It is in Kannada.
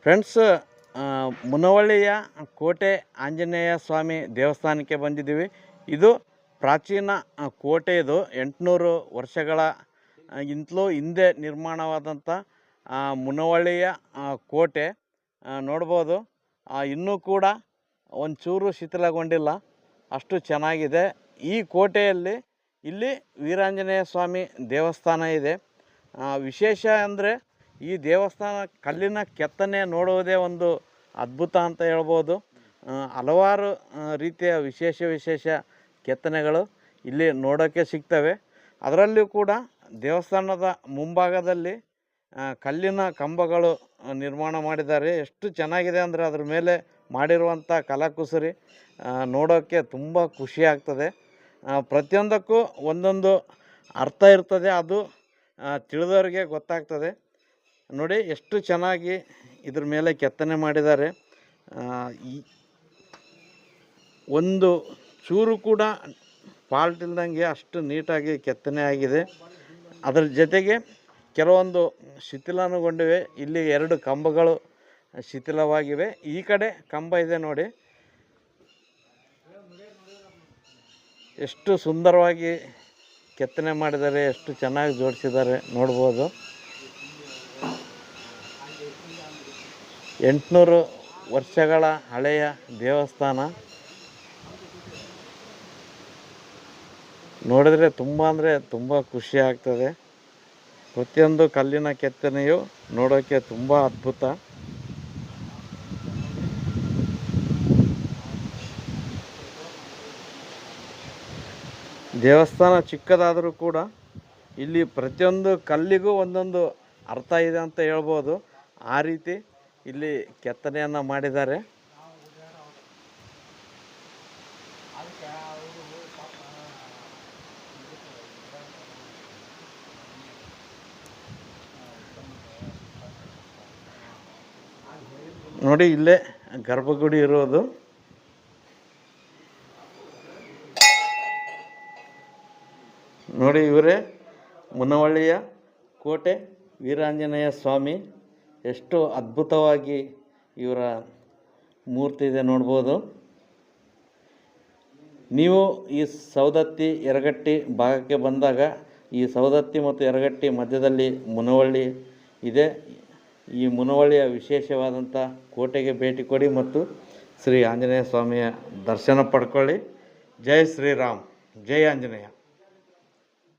ಫ್ರೆಂಡ್ಸ್, ಮುನವಳ್ಳಿಯ ಕೋಟೆ ಆಂಜನೇಯ ಸ್ವಾಮಿ ದೇವಸ್ಥಾನಕ್ಕೆ ಬಂದಿದ್ದೀವಿ. ಇದು ಪ್ರಾಚೀನ ಕೋಟೆ. ಇದು 800 ವರ್ಷಗಳ ಇಂತಲೂ ಹಿಂದೆ ನಿರ್ಮಾಣವಾದಂಥ ಮುನವಳ್ಳಿಯ ಕೋಟೆ ನೋಡ್ಬೋದು. ಇನ್ನೂ ಕೂಡ ಒಂಚೂರು ಶಿಥಿಲಗೊಂಡಿಲ್ಲ, ಅಷ್ಟು ಚೆನ್ನಾಗಿದೆ ಈ ಕೋಟೆಯಲ್ಲಿ. ಇಲ್ಲಿ ವೀರಾಂಜನೇಯ ಸ್ವಾಮಿ ದೇವಸ್ಥಾನ ಇದೆ. ವಿಶೇಷ ಅಂದರೆ ಈ ದೇವಸ್ಥಾನ ಕಲ್ಲಿನ ಕೆತ್ತನೆ ನೋಡುವುದೇ ಒಂದು ಅದ್ಭುತ ಅಂತ ಹೇಳ್ಬೋದು. ಹಲವಾರು ರೀತಿಯ ವಿಶೇಷ ಕೆತ್ತನೆಗಳು ಇಲ್ಲಿ ನೋಡೋಕ್ಕೆ ಸಿಗ್ತವೆ. ಅದರಲ್ಲಿಯೂ ಕೂಡ ದೇವಸ್ಥಾನದ ಮುಂಭಾಗದಲ್ಲಿ ಕಲ್ಲಿನ ಕಂಬಗಳು ನಿರ್ಮಾಣ ಮಾಡಿದ್ದಾರೆ. ಎಷ್ಟು ಚೆನ್ನಾಗಿದೆ ಅಂದರೆ ಅದರ ಮೇಲೆ ಮಾಡಿರುವಂಥ ಕಲಾಕುಸರಿ ನೋಡೋಕ್ಕೆ ತುಂಬ ಖುಷಿ ಆಗ್ತದೆ. ಪ್ರತಿಯೊಂದಕ್ಕೂ ಒಂದೊಂದು ಅರ್ಥ ಇರ್ತದೆ, ಅದು ತಿಳಿದವರಿಗೆ ಗೊತ್ತಾಗ್ತದೆ. ನೋಡಿ ಎಷ್ಟು ಚೆನ್ನಾಗಿ ಇದ್ರ ಮೇಲೆ ಕೆತ್ತನೆ ಮಾಡಿದ್ದಾರೆ. ಒಂದು ಚೂರು ಕೂಡ ಫಾಲ್ಟ್ ಇಲ್ದಂಗೆ ಅಷ್ಟು ನೀಟಾಗಿ ಕೆತ್ತನೆ ಆಗಿದೆ. ಅದರ ಜೊತೆಗೆ ಕೆಲವೊಂದು ಶಿಥಿಲಗೊಂಡಿವೆ. ಇಲ್ಲಿ 2 ಕಂಬಗಳು ಶಿಥಿಲವಾಗಿವೆ. ಈ ಕಡೆ ಕಂಬ ಇದೆ ನೋಡಿ, ಎಷ್ಟು ಸುಂದರವಾಗಿ ಕೆತ್ತನೆ ಮಾಡಿದ್ದಾರೆ, ಎಷ್ಟು ಚೆನ್ನಾಗಿ ಜೋಡಿಸಿದ್ದಾರೆ ನೋಡ್ಬೋದು. 800 ವರ್ಷಗಳ ಹಳೆಯ ದೇವಸ್ಥಾನ. ನೋಡಿದರೆ ತುಂಬ ಅಂದರೆ ತುಂಬ ಖುಷಿ ಆಗ್ತದೆ. ಪ್ರತಿಯೊಂದು ಕಲ್ಲಿನ ಕೆತ್ತನೆಯು ನೋಡೋಕ್ಕೆ ತುಂಬ ಅದ್ಭುತ. ದೇವಸ್ಥಾನ ಚಿಕ್ಕದಾದರೂ ಕೂಡ ಇಲ್ಲಿ ಪ್ರತಿಯೊಂದು ಕಲ್ಲಿಗೂ ಒಂದೊಂದು ಅರ್ಥ ಇದೆ ಅಂತ ಹೇಳ್ಬೋದು. ಆ ರೀತಿ ಇಲ್ಲಿ ಕೆತ್ತನೆಯನ್ನು ಮಾಡಿದ್ದಾರೆ. ನೋಡಿ, ಇಲ್ಲೇ ಗರ್ಭಗುಡಿ ಇರೋದು. ನೋಡಿ, ಇವರೇ ಮುನವಳ್ಳಿಯ ಕೋಟೆ ವೀರಾಂಜನೇಯ ಸ್ವಾಮಿ. ಎಷ್ಟು ಅದ್ಭುತವಾಗಿ ಇವರ ಮೂರ್ತಿ ಇದೆ ನೋಡ್ಬೋದು. ನೀವು ಈ ಸೌದತ್ತಿ ಯರಗಟ್ಟಿ ಭಾಗಕ್ಕೆ ಬಂದಾಗ ಈ ಸೌದತ್ತಿ ಮತ್ತು ಯರಗಟ್ಟಿ ಮಧ್ಯದಲ್ಲಿ ಮುನವಳ್ಳಿ ಇದೆ. ಈ ಮುನವಳ್ಳಿಯ ವಿಶೇಷವಾದಂಥ ಕೋಟೆಗೆ ಭೇಟಿ ಕೊಡಿ ಮತ್ತು ಶ್ರೀ ಆಂಜನೇಯ ಸ್ವಾಮಿಯ ದರ್ಶನ ಪಡ್ಕೊಳ್ಳಿ. ಜೈ ಶ್ರೀರಾಮ್, ಜೈ ಆಂಜನೇಯ.